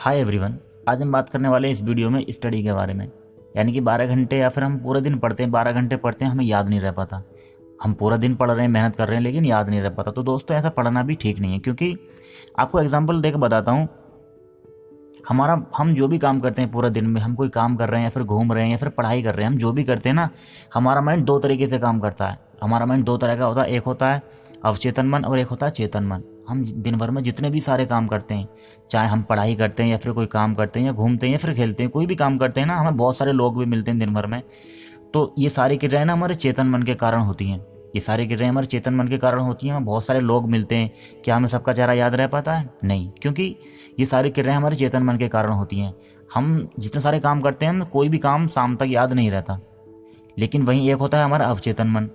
Hi everyone. आज हम बात करने वाले हैं इस वीडियो में स्टडी के बारे में। यानी कि 12 घंटे या फिर हम पूरे दिन पढ़ते हैं, 12 घंटे पढ़ते हैं, हमें याद नहीं रह पाता। हम पूरा दिन पढ़ रहे हैं, मेहनत कर रहे हैं, लेकिन याद नहीं रह पाता। तो दोस्तों, ऐसा पढ़ना भी ठीक नहीं है, क्योंकि आपको एग्जांपल देकर बताता हूँ। हम जो भी काम करते हैं पूरा दिन में, हम कोई काम कर रहे हैं या फिर घूम रहे हैं या फिर पढ़ाई कर रहे हैं, हम जो भी करते हैं ना, हमारा माइंड दो तरीके से काम करता है। हमारा माइंड दो तरह का होता है, एक होता है अवचेतन मन और एक होता है चेतन मन। हम दिन भर में जितने भी सारे काम करते हैं, चाहे हम पढ़ाई करते हैं या फिर कोई काम करते हैं या घूमते हैं या फिर खेलते हैं, कोई भी काम करते हैं ना, हमें बहुत सारे लोग भी मिलते हैं दिन भर में। तो ये सारी क्रियाएं ना हमारे चेतन मन के कारण होती हैं। ये सारी क्रियाएं हमारे चेतन मन के कारण होती हैं। हमें बहुत सारे लोग मिलते हैं, क्या हमें सबका चेहरा याद रह पाता है? नहीं, क्योंकि ये सारी क्रियाएं हमारे चेतन मन के कारण होती हैं। हम जितने सारे काम करते हैं, हमें कोई भी काम शाम तक याद नहीं रहता। लेकिन वहीं एक होता है हमारा अवचेतन मन।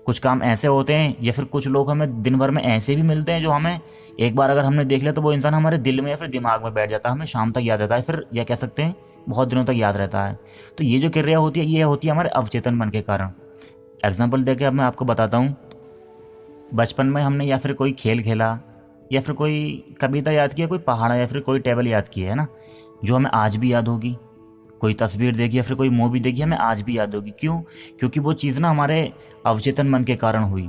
कुछ काम ऐसे होते हैं या फिर कुछ लोग हमें दिन भर में ऐसे भी मिलते हैं जो हमें एक बार अगर हमने देख लिया तो वो इंसान हमारे दिल में या फिर दिमाग में बैठ जाता है, हमें शाम तक याद रहता है, फिर यह कह सकते हैं बहुत दिनों तक याद रहता है। तो ये जो क्रिया होती है, ये होती है हमारे अवचेतन मन के कारण। एग्जाम्पल देके अब मैं आपको बताता हूँ। बचपन में हमने या फिर कोई खेल खेला या फिर कोई कविता याद किया, कोई पहाड़ या फिर कोई टेबल याद किया है ना, जो हमें आज भी याद होगी। कोई तस्वीर देखी या फिर कोई मूवी देखी, हमें आज भी याद होगी। क्यों? क्योंकि वो चीज़ ना हमारे अवचेतन मन के कारण हुई।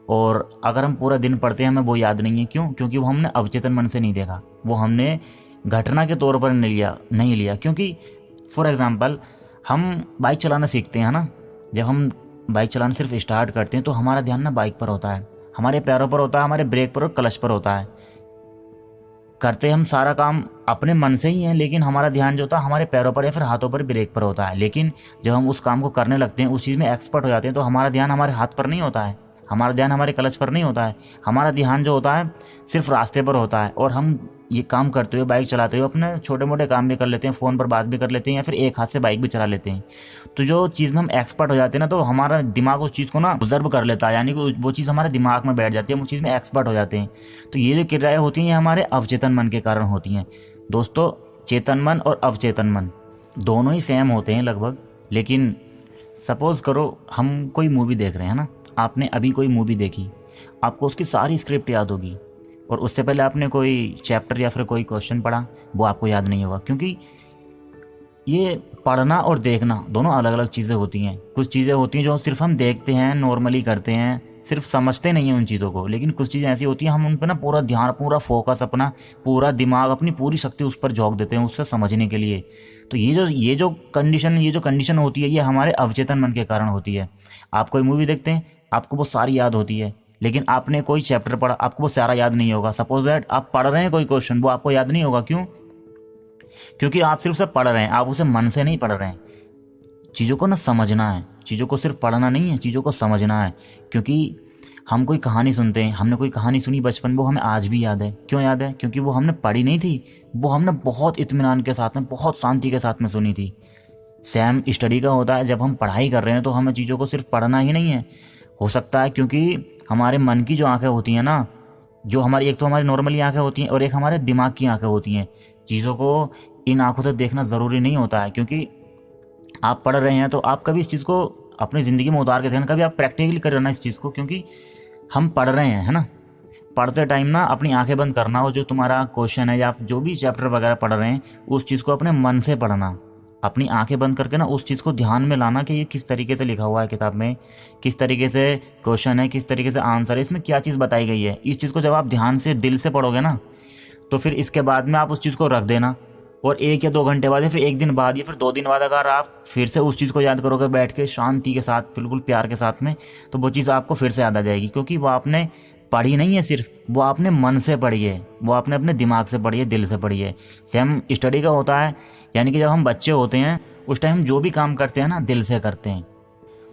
और अगर हम पूरा दिन पढ़ते हैं, हमें वो याद नहीं है। क्यों? क्योंकि वो हमने अवचेतन मन से नहीं देखा, वो हमने घटना के तौर पर नहीं लिया। क्योंकि फॉर एग्ज़ाम्पल, हम बाइक चलाना सीखते हैं ना, जब हम बाइक चलाना सिर्फ स्टार्ट करते हैं तो हमारा ध्यान ना बाइक पर होता है, हमारे पैरों पर होता है, हमारे ब्रेक पर और क्लच पर होता है। करते हम सारा काम अपने मन से ही है, लेकिन हमारा ध्यान जो होता है हमारे पैरों पर या फिर हाथों पर, ब्रेक पर होता है। लेकिन जब हम उस काम को करने लगते हैं, उस चीज़ में एक्सपर्ट हो जाते हैं, तो हमारा ध्यान हमारे हाथ पर नहीं होता है, हमारा ध्यान हमारे क्लच पर नहीं होता है। हमारा ध्यान जो होता है सिर्फ रास्ते पर होता है। और हम ये काम करते हुए, बाइक चलाते हुए अपने छोटे मोटे काम भी कर लेते हैं, फ़ोन पर बात भी कर लेते हैं या फिर एक हाथ से बाइक भी चला लेते हैं। तो जो चीज़ में हम एक्सपर्ट हो जाते हैं ना, तो हमारा दिमाग उस चीज़ को ना ऑब्जर्व कर लेता है, यानी कि वो चीज़ हमारे दिमाग में बैठ जाती है, हम उस चीज़ में एक्सपर्ट हो जाते हैं। तो ये जो क्रियाएं होती हैं, ये हमारे अवचेतन मन के कारण होती हैं। दोस्तों, चेतन मन और अवचेतन मन दोनों ही सेम होते हैं लगभग। लेकिन सपोज करो हम कोई मूवी देख रहे हैं ना, आपने अभी कोई मूवी देखी, आपको उसकी सारी स्क्रिप्ट याद होगी, और उससे पहले आपने कोई चैप्टर या फिर कोई क्वेश्चन पढ़ा, वो आपको याद नहीं होगा। क्योंकि ये पढ़ना और देखना दोनों अलग अलग चीज़ें होती हैं। कुछ चीज़ें होती हैं जो सिर्फ हम देखते हैं, नॉर्मली करते हैं, सिर्फ समझते नहीं हैं उन चीज़ों को। लेकिन कुछ चीज़ें ऐसी होती हैं, हम उन पर ना पूरा ध्यान, पूरा फोकस, अपना पूरा दिमाग, अपनी पूरी शक्ति उस पर झोंक देते हैं, उससे समझने के लिए। तो ये जो कंडीशन होती है, ये हमारे अवचेतन मन के कारण होती है। आप कोई मूवी देखते हैं, आपको वो सारी याद होती है, लेकिन आपने कोई चैप्टर पढ़ा, आपको वो सारा याद नहीं होगा। सपोज दैट आप पढ़ रहे हैं कोई क्वेश्चन, वो आपको याद नहीं होगा। क्यों? क्योंकि आप सिर्फ उसे पढ़ रहे हैं, आप उसे मन से नहीं पढ़ रहे हैं। चीज़ों को ना समझना है, चीज़ों को सिर्फ पढ़ना नहीं है, चीज़ों को समझना है। क्योंकि हम कोई कहानी सुनते हैं, हमने कोई कहानी सुनी बचपन में, वो हमें आज भी याद है। क्यों याद है? क्योंकि वो हमने पढ़ी नहीं थी, वो हमने बहुत इत्मीनान के साथ में, बहुत शांति के साथ में सुनी थी। सेम स्टडी का होता है, जब हम पढ़ाई कर रहे हैं तो हमें चीज़ों को सिर्फ पढ़ना ही नहीं है। हो सकता है क्योंकि हमारे मन की जो आंखें होती हैं ना, जो हमारी, एक तो हमारी नॉर्मली आंखें होती हैं और एक हमारे दिमाग की आंखें होती हैं। चीज़ों को इन आंखों से देखना ज़रूरी नहीं होता है। क्योंकि आप पढ़ रहे हैं तो आप कभी इस चीज़ को अपनी ज़िंदगी में उतार के देखें, कभी आप प्रैक्टिकली करें ना इस चीज़ को। क्योंकि हम पढ़ रहे हैं, है ना, पढ़ते टाइम ना अपनी आंखें बंद करना, और जो तुम्हारा क्वेश्चन है या आप जो भी चैप्टर वगैरह पढ़ रहे हैं, उस चीज़ को अपने मन से पढ़ना, अपनी आंखें बंद करके ना उस चीज़ को ध्यान में लाना कि ये किस तरीके से लिखा हुआ है किताब में, किस तरीके से क्वेश्चन है, किस तरीके से आंसर है, इसमें क्या चीज़ बताई गई है। इस चीज़ को जब आप ध्यान से, दिल से पढ़ोगे ना, तो फिर इसके बाद में आप उस चीज़ को रख देना, और 1 या 2 घंटे बाद या फिर 1 दिन बाद या फिर 2 दिन बाद अगर आप फिर से उस चीज़ को याद करोगे बैठ के शांति के साथ, बिल्कुल प्यार के साथ में, तो वो चीज़ आपको फिर से याद आ जाएगी। क्योंकि वो आपने पढ़ी नहीं है सिर्फ, वो आपने मन से पढ़ी है, वो आपने अपने दिमाग से पढ़ी है, दिल से पढ़ी है। सेम स्टडी का होता है। यानी कि जब हम बच्चे होते हैं, उस टाइम हम जो भी काम करते हैं ना, दिल से करते हैं।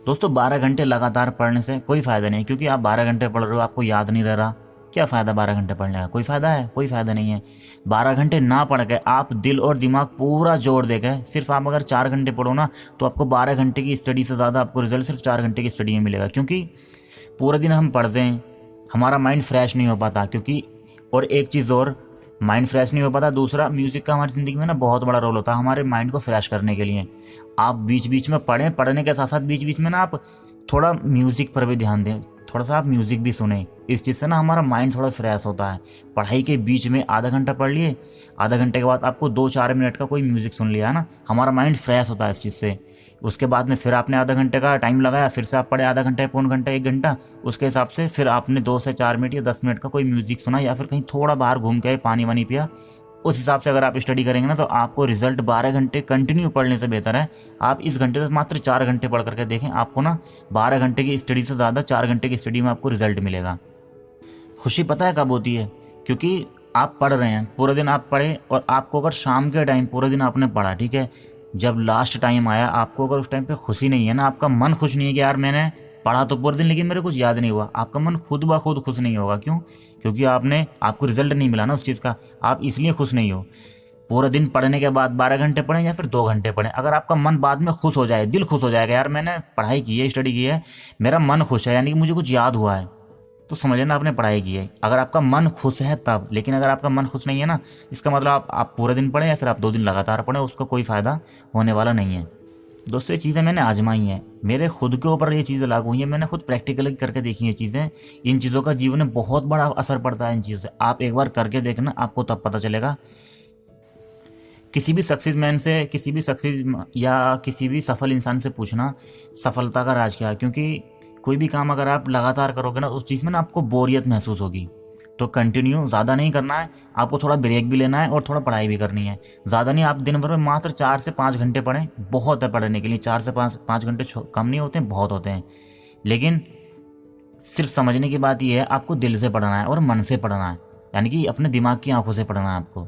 दोस्तों, 12 घंटे लगातार पढ़ने से कोई फ़ायदा नहीं, क्योंकि आप 12 घंटे पढ़ रहे हो, आपको याद नहीं रह रहा। क्या फ़ायदा 12 घंटे पढ़ने का? कोई फ़ायदा है? कोई फ़ायदा नहीं है। 12 घंटे ना पढ़ के आप दिल और दिमाग पूरा जोड़ देकर सिर्फ आप अगर 4 घंटे पढ़ो ना, तो आपको 12 घंटे की स्टडी से ज़्यादा आपको रिजल्ट सिर्फ 4 घंटे की स्टडी में मिलेगा। क्योंकि पूरे दिन हम पढ़ते हैं, हमारा माइंड फ्रेश नहीं हो पाता। क्योंकि और एक चीज़ और, माइंड फ्रेश नहीं हो पाता। दूसरा, म्यूज़िक का हमारी ज़िंदगी में ना बहुत बड़ा रोल होता है हमारे माइंड को फ्रेश करने के लिए। आप बीच बीच में पढ़ें, पढ़ने के साथ साथ बीच बीच में ना आप थोड़ा म्यूज़िक पर भी ध्यान दें, थोड़ा सा आप म्यूज़िक भी सुने। इस चीज़ से ना हमारा माइंड थोड़ा फ्रेश होता है। पढ़ाई के बीच में आधा घंटा पढ़ लिए, आधा घंटे के बाद आपको 2-4 मिनट का कोई म्यूज़िक सुन लिया है ना, हमारा माइंड फ्रेश होता है इस चीज़ से। उसके बाद में फिर आपने आधा घंटे का टाइम लगाया, फिर से आप पढ़े आधा घंटा, पौन घंटा, 1 घंटा, उसके हिसाब से फिर आपने 2 से 4 मिनट या 10 मिनट का कोई म्यूज़िक सुना, या फिर कहीं थोड़ा बाहर घूम के पानी वानी पिया। उस हिसाब से अगर आप स्टडी करेंगे ना, तो आपको रिजल्ट 12 घंटे कंटिन्यू पढ़ने से बेहतर है आप इस घंटे से मात्र 4 घंटे पढ़ करके देखें। आपको ना 12 घंटे की स्टडी से ज़्यादा 4 घंटे की स्टडी में आपको रिजल्ट मिलेगा। खुशी पता है कब होती है? क्योंकि आप पढ़ रहे हैं, पूरा दिन आप पढ़े, और आपको अगर शाम के टाइम पूरा दिन आपने पढ़ा, ठीक है, जब लास्ट टाइम आया आपको अगर उस टाइम पे खुशी नहीं है ना, आपका मन खुश नहीं है कि यार मैंने पढ़ा तो पूरे दिन लेकिन मेरे कुछ याद नहीं हुआ, आपका मन खुद ब खुद खुश नहीं होगा। क्यों? क्योंकि आपको रिजल्ट नहीं मिला ना उस चीज़ का, आप इसलिए खुश नहीं हो। पूरा दिन पढ़ने के बाद 12 घंटे पढ़ें या फिर 2 घंटे पढ़ें, अगर आपका मन बाद में खुश हो जाए, दिल खुश हो जाएगा, यार मैंने पढ़ाई की है, स्टडी की है, मेरा मन खुश है, यानी कि मुझे कुछ याद हुआ है, तो समझ लेना आपने पढ़ाई की है। अगर आपका मन खुश है तब, लेकिन अगर आपका मन खुश नहीं है ना, इसका मतलब आप पूरे दिन पढ़ें या फिर आप 2 दिन लगातार पढ़ें, उसका कोई फ़ायदा होने वाला नहीं है। दोस्तों ये चीज़ें मैंने आजमाई हैं, मेरे खुद के ऊपर ये चीज़ें लागू हुई हैं, मैंने खुद प्रैक्टिकली करके देखी हैं चीज़ें। इन चीज़ों का जीवन में बहुत बड़ा असर पड़ता है इन चीज़ों से। आप एक बार करके देखना, आपको तब पता चलेगा। किसी भी सक्सेस मैन से, किसी भी सक्सेस या किसी भी सफल इंसान से पूछना सफलता का राज क्या है, क्योंकि कोई भी काम अगर आप लगातार करोगे ना, उस चीज़ में ना आपको बोरियत महसूस होगी। तो कंटिन्यू ज़्यादा नहीं करना है, आपको थोड़ा ब्रेक भी लेना है और थोड़ा पढ़ाई भी करनी है। ज़्यादा नहीं, आप दिन भर में मात्र 4 से 5 घंटे पढ़ें, बहुत है पढ़ने के लिए। 4 से 5 घंटे कम नहीं होते हैं, बहुत होते हैं। लेकिन सिर्फ समझने की बात यह है, आपको दिल से पढ़ना है और मन से पढ़ना है, यानी कि अपने दिमाग की आंखों से पढ़ना है, आपको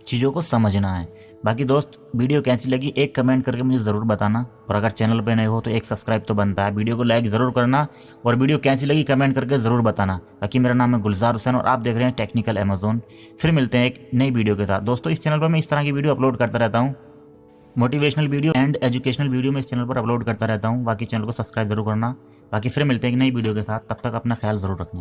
चीज़ों को समझना है। बाकी दोस्त, वीडियो कैसी लगी एक कमेंट करके मुझे ज़रूर बताना, और अगर चैनल पे नए हो तो एक सब्सक्राइब तो बनता है। वीडियो को लाइक ज़रूर करना, और वीडियो कैसी लगी कमेंट करके ज़रूर बताना। बाकी मेरा नाम है गुलजार हुसैन और आप देख रहे हैं टेक्निकल अमेज़न। फिर मिलते हैं एक नई वीडियो के साथ। दोस्तों इस चैनल पर मैं इस तरह की वीडियो अपलोड करता रहता हूँ, motivational video and educational video में इस चैनल पर अपलोड करता रहता हूँ। बाकी चैनल को सब्सक्राइब जरूर करना। बाकी फिर मिलते हैं एक नई वीडियो के साथ, तब तक अपना ख्याल ज़रूर रखना।